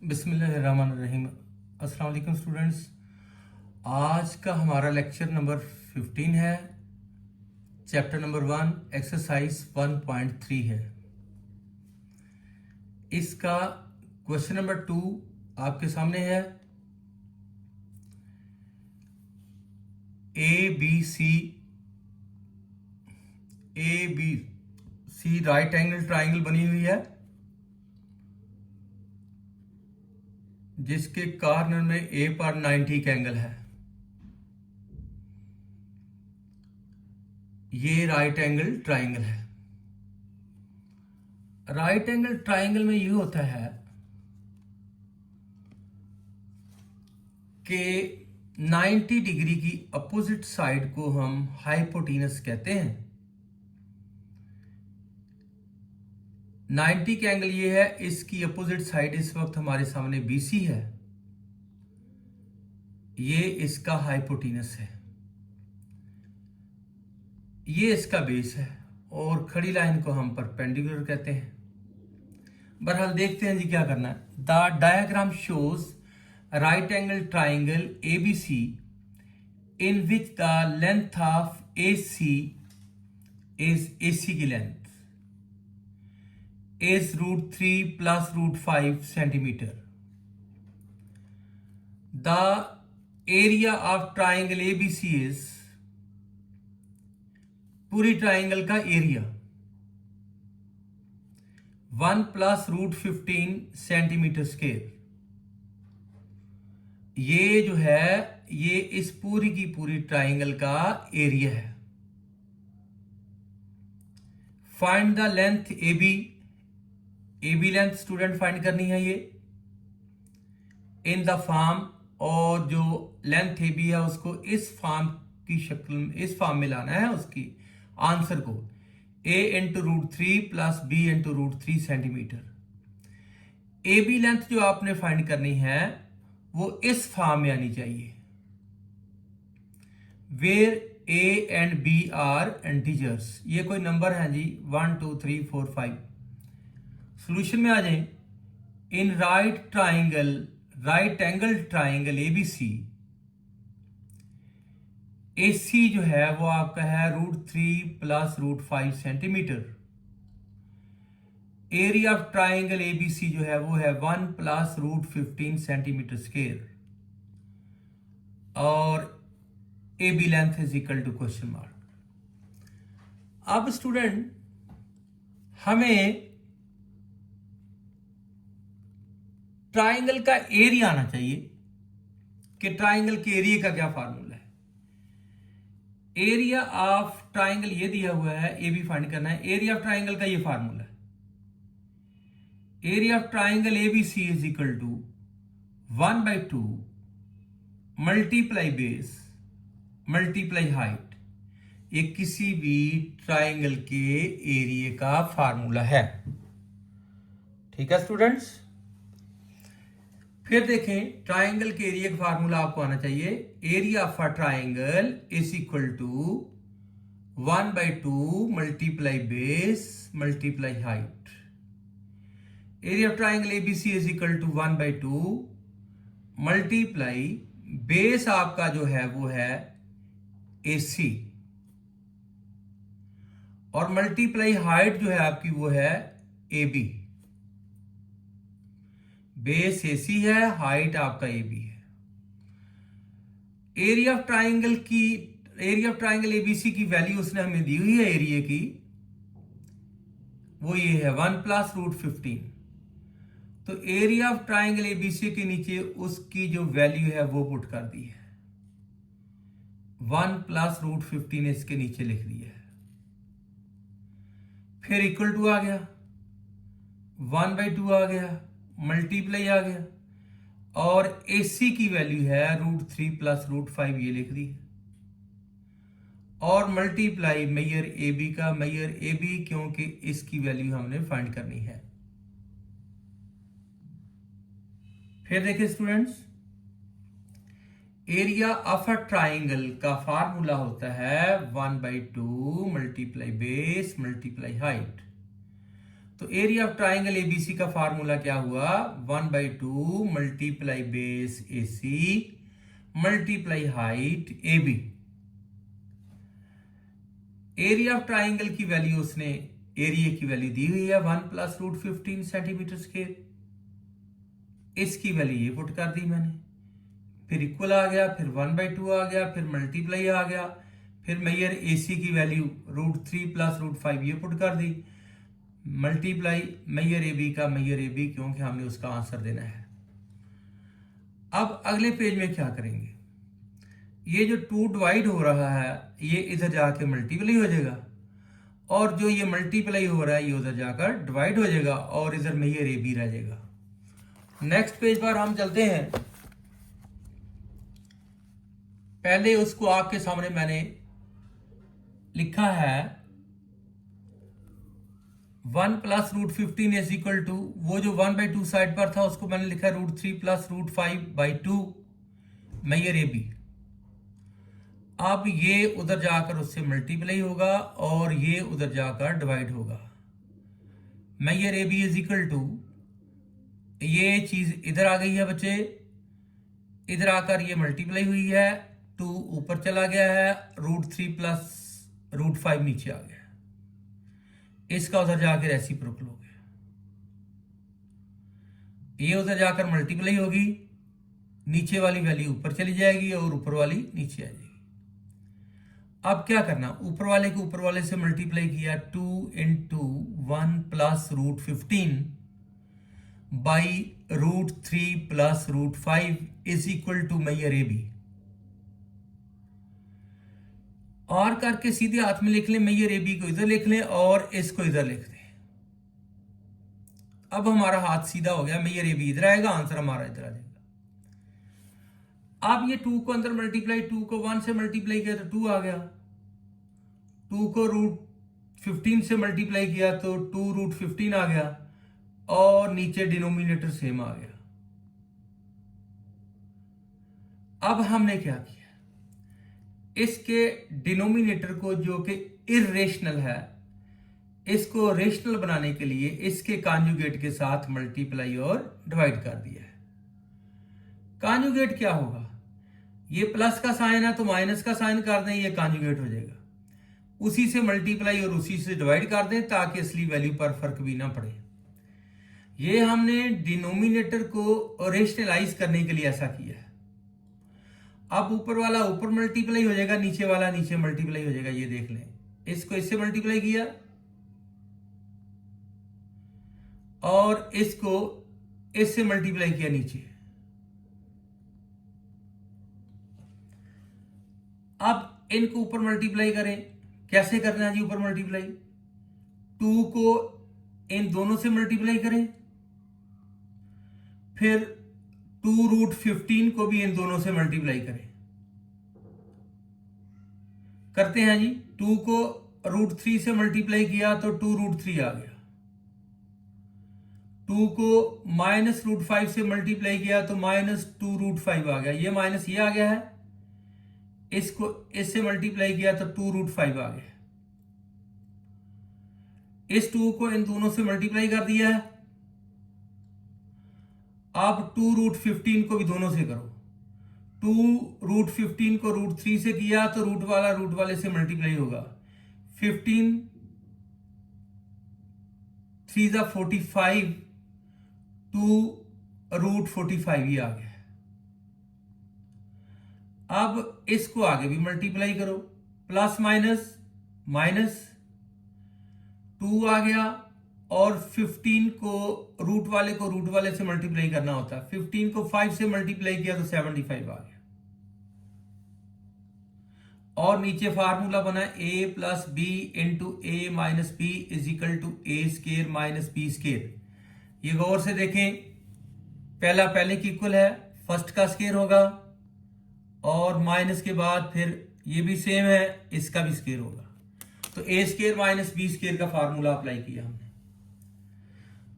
बिस्मिल्लाहिर्रहमानिर्रहीम। अस्सलाम वालेकुम स्टूडेंट्स। आज का हमारा लेक्चर नंबर 15 है। चैप्टर नंबर 1 एक्सरसाइज 1.3 है। इसका क्वेश्चन नंबर 2 आपके सामने है। A B C right angle triangle बनी हुई है जिसके कॉर्नर में ए पर 90 का एंगल है। ये राइट एंगल ट्राइंगल है। राइट एंगल ट्राइंगल में ये होता है कि 90 डिग्री की अपोजिट साइड को हम हाइपोटेनस कहते हैं। 90 का एंगल ये है, इसकी अपोजिट साइड इस वक्त हमारे सामने BC है, ये इसका हाइपोटेनस है, ये इसका बेस है और खड़ी लाइन को हम परपेंडिकुलर कहते हैं। बहरहाल देखते हैं जी क्या करना है। The diagram shows right angle triangle ABC in which the length of AC की length is √3 plus √5 centimeter. The area of triangle ABC is, पूरी ट्राइंगल का एरिया 1 plus √15 सेंटीमीटर स्क्वायर। ये जो है ये इस पूरी की पूरी ट्राइंगल का एरिया है। Find the length AB length student find करनी है ये इन द फॉर्म, और जो लेंथ AB है उसको इस फॉर्म की शक्ल में, इस फॉर्म में लाना है उसकी आंसर को A into √3 plus B into √3 centimetre. AB length जो आपने फाइंड करनी है वो इस फॉर्म में आनी चाहिए, where A and B are integers. ये कोई नंबर है जी, 1 2 3 4 5। सॉल्यूशन में आ जाए। In right angle triangle ABC, AC जो है वो आपका है √3 plus √5 centimetre. Area of triangle ABC जो है वो है 1 प्लस √15 सेंटीमीटर स्क्वायर, और AB length is equal to question mark. अब स्टूडेंट हमें ट्राइंगल का एरिया आना चाहिए कि ट्राइंगल के एरिया का क्या फार्मूला है। एरिया ऑफ ट्राइंगल ये दिया हुआ है, AB फाइंड करना है। एरिया ऑफ ट्राइंगल का ये फार्मूला है, area of triangle ABC is equal to 1/2 multiply base multiply height. ये किसी भी ट्राइंगल के एरिया का फार्मूला है। ठीक है स्टूडेंट्स। फिर देखें ट्राइंगल के एरिया का फार्मूला आपको आना चाहिए। Area of a triangle is equal to 1/2 multiply base multiply height. Area of triangle ABC is equal to 1/2 multiply base आपका जो है वो है AC, और मल्टीप्लाई हाइट जो है आपकी वो है AB। बेस AC है, हाइट आपका AB है। एरिया ऑफ ट्राइंगल ABC की वैल्यू उसने हमें दी हुई है एरिया की, वो ये है 1 प्लस √15। तो एरिया ऑफ ट्राइंगल ABC के नीचे उसकी जो वैल्यू है वो पुट कर दी है, 1 प्लस √15 इसके नीचे लिख दिया है। फिर इक्वल टू आ गया, 1/2 आ गया, मल्टीप्लाई आ गया, और AC की वैल्यू है √3 प्लस √5 ये लिख दी, और मल्टीप्लाई मेजर AB का, मेजर AB क्योंकि इसकी वैल्यू हमने फाइंड करनी है। फिर देखिए students, area of a triangle का फार्मूला होता है 1/2 मल्टीप्लाई बेस मल्टीप्लाई हाइट। तो एरिया ऑफ ट्राइंगल एबीसी का फार्मूला क्या हुआ, 1/2 multiply base A C multiply height A B. Area of triangle की वैल्यू उसने एरिया की वैल्यू दी हुई है 1 + √15 सेंटीमीटर स्क्वायर। इसकी वैल्यू ये पुट कर दी मैंने, फिर इक्वल आ गया, फिर 1/2 आ गया, फिर मल्टीप्लाई आ गया, फिर मैयर एसी की वैल्यू √3 + √5 ये पुट कर दी, मल्टीप्लाई मैयर एबी का मैयर एबी, क्योंकि हमने उसका आंसर देना है। अब अगले पेज में क्या करेंगे, ये जो 2 डिवाइड हो रहा है ये इधर जाके मल्टीप्लाई हो जाएगा, और जो ये मल्टीप्लाई हो रहा है ये उधर जाकर डिवाइड हो जाएगा, और इधर मैयर एबी रह जाएगा। नेक्स्ट पेज पर हम चलते हैं। पहले उसको आपके सामने मैंने लिखा है 1 + √15 इज इक्वल टू, वो जो 1/2 साइड पर था उसको मैंने लिखा √3 + √5/2 मैयर एबी। अब ये उधर जाकर उससे मल्टीप्लाई होगा और ये उधर जाकर डिवाइड होगा। Maihar AB is equal to, ये चीज इधर आ गई है बच्चे, इधर आकर ये मल्टीप्लाई हुई है, 2 ऊपर चला गया है, √3 + √5 नीचे आ गया, इसका उधर जाकर रेसिप्रोकल हो गया, ये उधर जाकर मल्टीप्लाई होगी, नीचे वाली वैल्यू ऊपर चली जाएगी और ऊपर वाली नीचे आ जाएगी। अब क्या करना, ऊपर वाले को ऊपर वाले से मल्टीप्लाई किया, 2 × 1 + √15 बाई √3 + √5 इज इक्वल टू मैयर एबी। और करके सीधे हाथ में लिख लें, मैयर एबी को इधर लिख लें और इसको इधर लिख दें। अब हमारा हाथ सीधा हो गया, मैयर एबी इधर आएगा, आंसर हमारा इधर आ जाएगा। अब ये 2 को अंदर मल्टीप्लाई, 2 को 1 से मल्टीप्लाई किया तो 2 आ गया, 2 को √15 से मल्टीप्लाई किया तो 2 √15 आ गया, और नीचे डिनोमिनेटर सेम आ गया। अब हमने क्या किया, इसके डिनोमिनेटर को जो कि इर्रेशनल है, इसको रेशनल बनाने के लिए इसके कॉन्जुगेट के साथ मल्टीप्लाई और डिवाइड कर दिया है। कॉन्जुगेट क्या होगा, ये प्लस का साइन है तो माइनस का साइन कर दें, ये कॉन्जुगेट हो जाएगा, उसी से मल्टीप्लाई और उसी से डिवाइड कर दें ताकि असली वैल्यू पर फर्क भी ना पड़े। ये हमने डिनोमिनेटर को रेशनलाइज करने के लिए ऐसा किया है। अब ऊपर वाला ऊपर मल्टीप्लाई हो जाएगा, नीचे वाला नीचे मल्टीप्लाई हो जाएगा, ये देख लें, इसको इससे मल्टीप्लाई किया और इसको इससे मल्टीप्लाई किया नीचे। अब इनको ऊपर मल्टीप्लाई करें, कैसे करना है जी ऊपर मल्टीप्लाई, 2 को इन दोनों से मल्टीप्लाई करें, फिर 2 √15 को भी इन दोनों से मल्टीप्लाई करें। करते हैं जी, 2 को √3 से मल्टीप्लाई किया तो 2 √3 आ गया, 2 को -√5 से मल्टीप्लाई किया तो -2 √5 आ गया, ये माइनस ये आ गया है, इसको इससे मल्टीप्लाई किया तो 2 √5 आ गया, इस 2 को इन दोनों से मल्टीप्लाई कर दिया है। अब 2 √15 को भी दोनों से करो, 2 √15 को √3 से किया तो रूट वाले से मल्टीप्लाई होगा, 15 3 × 45, 2 √45 ये आ गया। अब इसको आगे भी मल्टीप्लाई करो, प्लस माइनस माइनस 2 आ गया, और 15 को रूट वाले से मल्टीप्लाई करना होता है, 15 को 5 से मल्टीप्लाई किया तो 75 आ गया, और नीचे फार्मूला बना a + b × a - b is equal to a² - b²। ये गौर से देखें, पहला पहले की इक्वल है, फर्स्ट का स्क्वायर होगा, और माइनस के बाद फिर ये भी सेम है, इसका भी स्क्वायर होगा, तो a² - b² का फार्मूला अप्लाई किया हमने।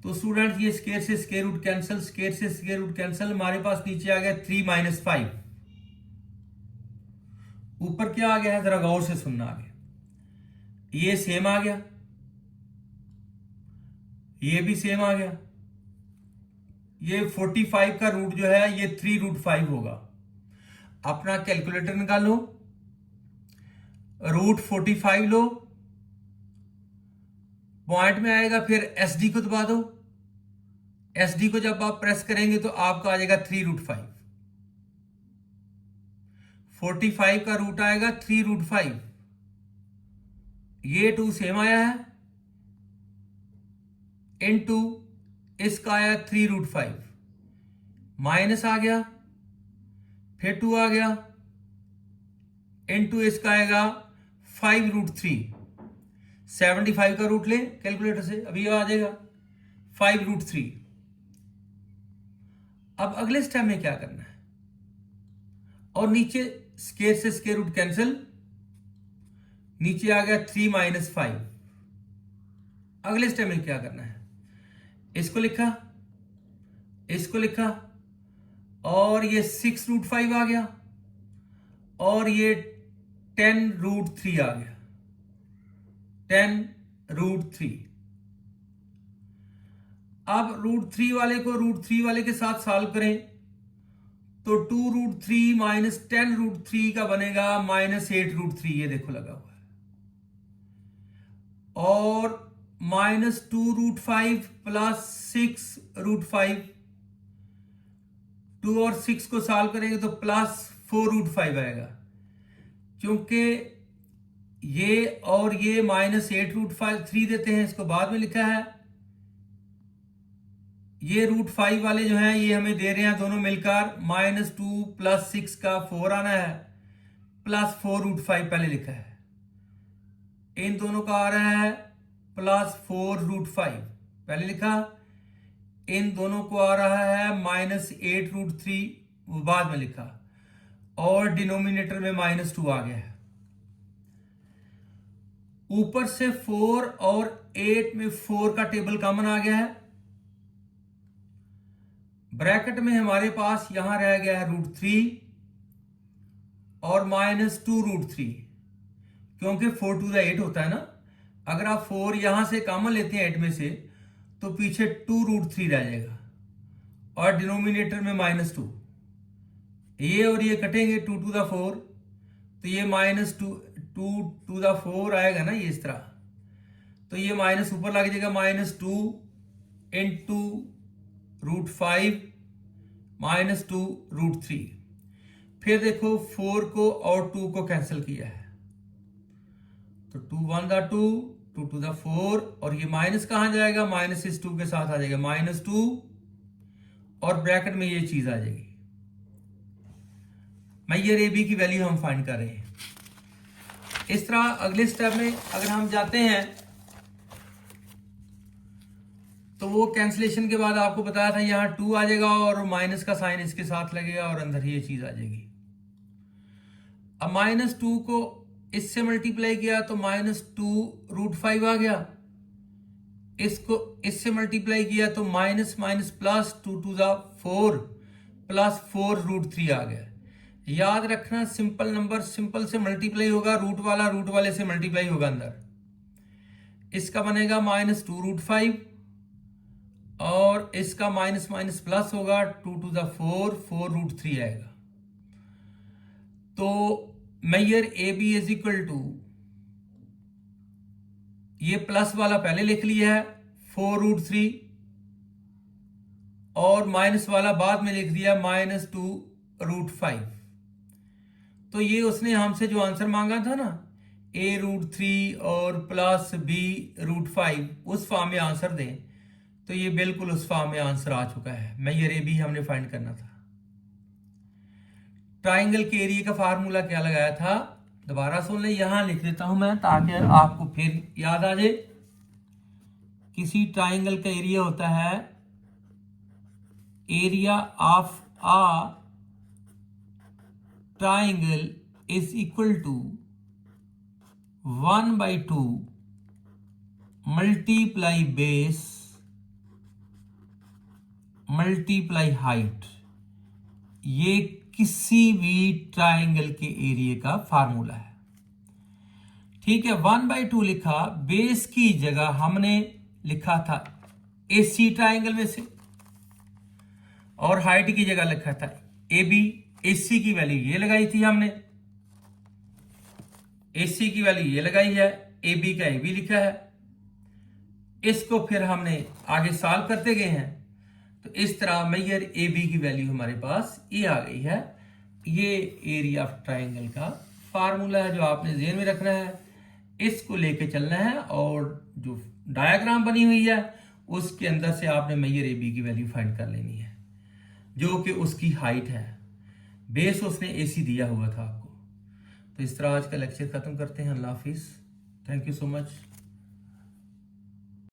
तो स्टूडेंट ये स्क्वायर से स्क्वायर रूट कैंसिल, स्क्वायर से स्क्वायर रूट कैंसिल, हमारे पास नीचे आ गया 3 - 5, ऊपर क्या आ गया है जरा गौर से सुनना, आ गया ये सेम आ गया, ये भी सेम आ गया। ये 45 का रूट जो है ये 3√5 होगा। अपना कैलकुलेटर निकालो, √45 लो, पॉइंट में आएगा, फिर एसडी को दबा दो। एसडी को जब आप प्रेस करेंगे तो आपका आ जाएगा 3√5। 45 का रूट आएगा 3√5। ये 2 सेम आया है, इनटू इसका आया 3√5, माइनस आ गया, फिर 2 आ गया, इनटू इसका आएगा 5√3। 75 का रूट ले कैलकुलेटर से, अभी आ जाएगा 5√3। अब अगले स्टेप में क्या करना है, और नीचे स्क्वायर से स्क्वायर रूट कैंसिल, नीचे आ गया 3 - 5। अगले स्टेप में क्या करना है, इसको लिखा, इसको लिखा, और ये 6√5 आ गया, और ये 10√3 आ गया, 10√3। अब √3 वाले को √3 वाले के साथ सॉल्व करें तो 2√3 माइनस 10√3 का बनेगा -8√3। ये देखो लगा हुआ है, और -2√5 प्लस 6√5, 2 और 6 को सॉल्व करेंगे तो +4√5 आएगा। क्योंकि ये और ये -8√3 देते हैं, इसको बाद में लिखा है। ये √5 वाले जो हैं ये हमें दे रहे हैं दोनों मिलकर -2 + 6 का 4 आना है, +4√5 पहले लिखा है। इन दोनों का आ रहा है +4√5 पहले लिखा, इन दोनों को आ रहा है -8√3 बाद में लिखा, और डिनोमिनेटर में -2 आ गया है। ऊपर से 4 और 8 में 4 का टेबल कॉमन आ गया है। ब्रैकेट में हमारे पास यहां रह गया है √3 और -2√3, क्योंकि 4 to the 8 होता है ना। अगर आप 4 यहां से कॉमन लेते हैं 8 में से तो पीछे 2√3 रह जाएगा, और डिनोमिनेटर में -2। ये और ये कटेंगे 2 to the 4, तो ये -2 to the 4 आएगा ना, ये इस तरह। तो ये माइनस ऊपर लग जाएगा, -2 इंटू √5 -2√3। फिर देखो 4 को और 2 को कैंसिल किया है, तो 2 × 1 = 2, 2 to the 4, और ये माइनस कहां जाएगा, माइनस इस 2 के साथ आ जाएगा -2, और ब्रैकेट में ये चीज आ जाएगी। मेजर ए बी की वैल्यू हम फाइंड कर रहे हैं। इस तरह अगले स्टेप में अगर हम जाते हैं तो वो कैंसिलेशन के बाद आपको बताया था यहां 2 आ जाएगा, और माइनस का साइन इसके साथ लगेगा, और अंदर ये चीज आ जाएगी। अब -2 को इससे मल्टीप्लाई किया तो -2√5 आ गया, इसको इससे मल्टीप्लाई किया तो -2 to the 4 +4√3 आ गया। याद रखना, सिंपल नंबर सिंपल से मल्टीप्लाई होगा, रूट वाले से मल्टीप्लाई होगा अंदर। इसका बनेगा -2√5, और इसका माइनस माइनस प्लस होगा, 2 to the 4 4√3 आएगा। तो measure A B is equal to, ये प्लस वाला पहले लिख लिया है 4√3, और माइनस वाला बाद में लिख दिया -2√5। तो ये उसने हमसे जो आंसर मांगा था ना, a√3 और प्लस b√5, उस फॉर्म में आंसर दें, तो ये बिल्कुल उस फॉर्म में आंसर आ चुका है। मेजर ए बी हमने फाइंड करना था। ट्राइंगल के एरिया का फार्मूला क्या लगाया था, दोबारा सुन ले, यहां लिख देता हूं मैं ताकि आपको फिर याद आ जाए। किसी ट्राइंगल का एरिया होता है area of a triangle is equal to 1/2 multiply base multiply height. ये किसी भी ट्राइंगल के एरिया का फार्मूला है। ठीक है, 1/2 लिखा, बेस की जगह हमने लिखा था AC ट्राइंगल में से, और हाइट की जगह लिखा था AB। AC की वैल्यू ये लगाई थी हमने, AC की वैल्यू ये लगाई है, AB का AB लिखा है। इसको फिर हमने आगे सॉल्व करते गए हैं, तो इस तरह मेजर AB की वैल्यू हमारे पास ये आ गई है। ये एरिया ऑफ ट्राइंगल का फार्मूला है जो आपने ज़हन में रखना है, इसको लेके चलना है, और जो डायग्राम बनी हुई है उसके अंदर से आपने मेजर AB की वैल्यू फाइंड कर लेनी है, जो कि उसकी हाइट है। बेस उसने AC दिया हुआ था आपको। तो इस तरह आज का लेक्चर खत्म करते हैं। अल्लाह हाफिज़। Thank you so much.